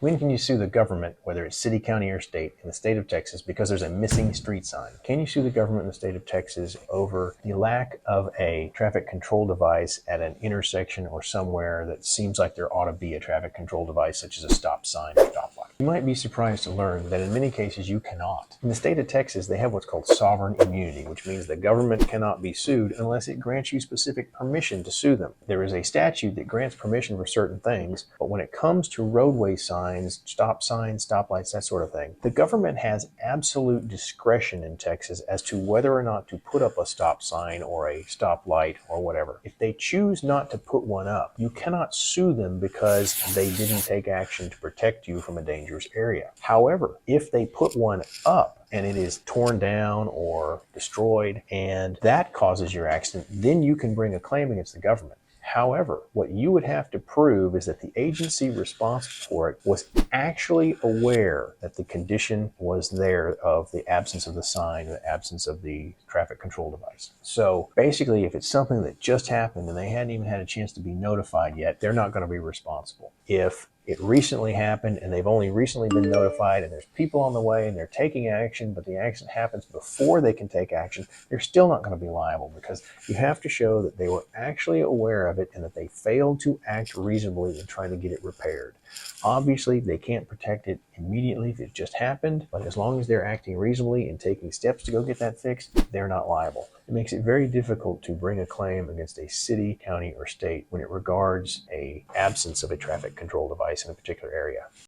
When can you sue the government, whether it's city, county, or state, in the state of Texas because there's a missing street sign? Can you sue the government in the state of Texas over the lack of a traffic control device at an intersection or somewhere that seems like there ought to be a traffic control device, such as a stop sign or stoplight? You might be surprised to learn that in many cases you cannot. In the state of Texas, they have what's called sovereign immunity, which means the government cannot be sued unless it grants you specific permission to sue them. There is a statute that grants permission for certain things, but when it comes to roadway signs, stop signs, stoplights, that sort of thing, the government has absolute discretion in Texas as to whether or not to put up a stop sign or a stoplight or whatever. If they choose not to put one up, you cannot sue them because they didn't take action to protect you from a dangerous area. However, if they put one up and it is torn down or destroyed and that causes your accident, then you can bring a claim against the government. However, what you would have to prove is that the agency responsible for it was actually aware that the condition was there of the absence of the sign, the absence of the traffic control device. So basically, if it's something that just happened and they hadn't even had a chance to be notified yet, they're not going to be responsible. If it recently happened and they've only recently been notified and there's people on the way and they're taking action, but the accident happens before they can take action, they're still not going to be liable because you have to show that they were actually aware of it and that they failed to act reasonably in trying to get it repaired. Obviously, they can't protect it immediately if it just happened, but as long as they're acting reasonably and taking steps to go get that fixed, they're not liable. It makes it very difficult to bring a claim against a city, county, or state when it regards an absence of a traffic control device in a particular area.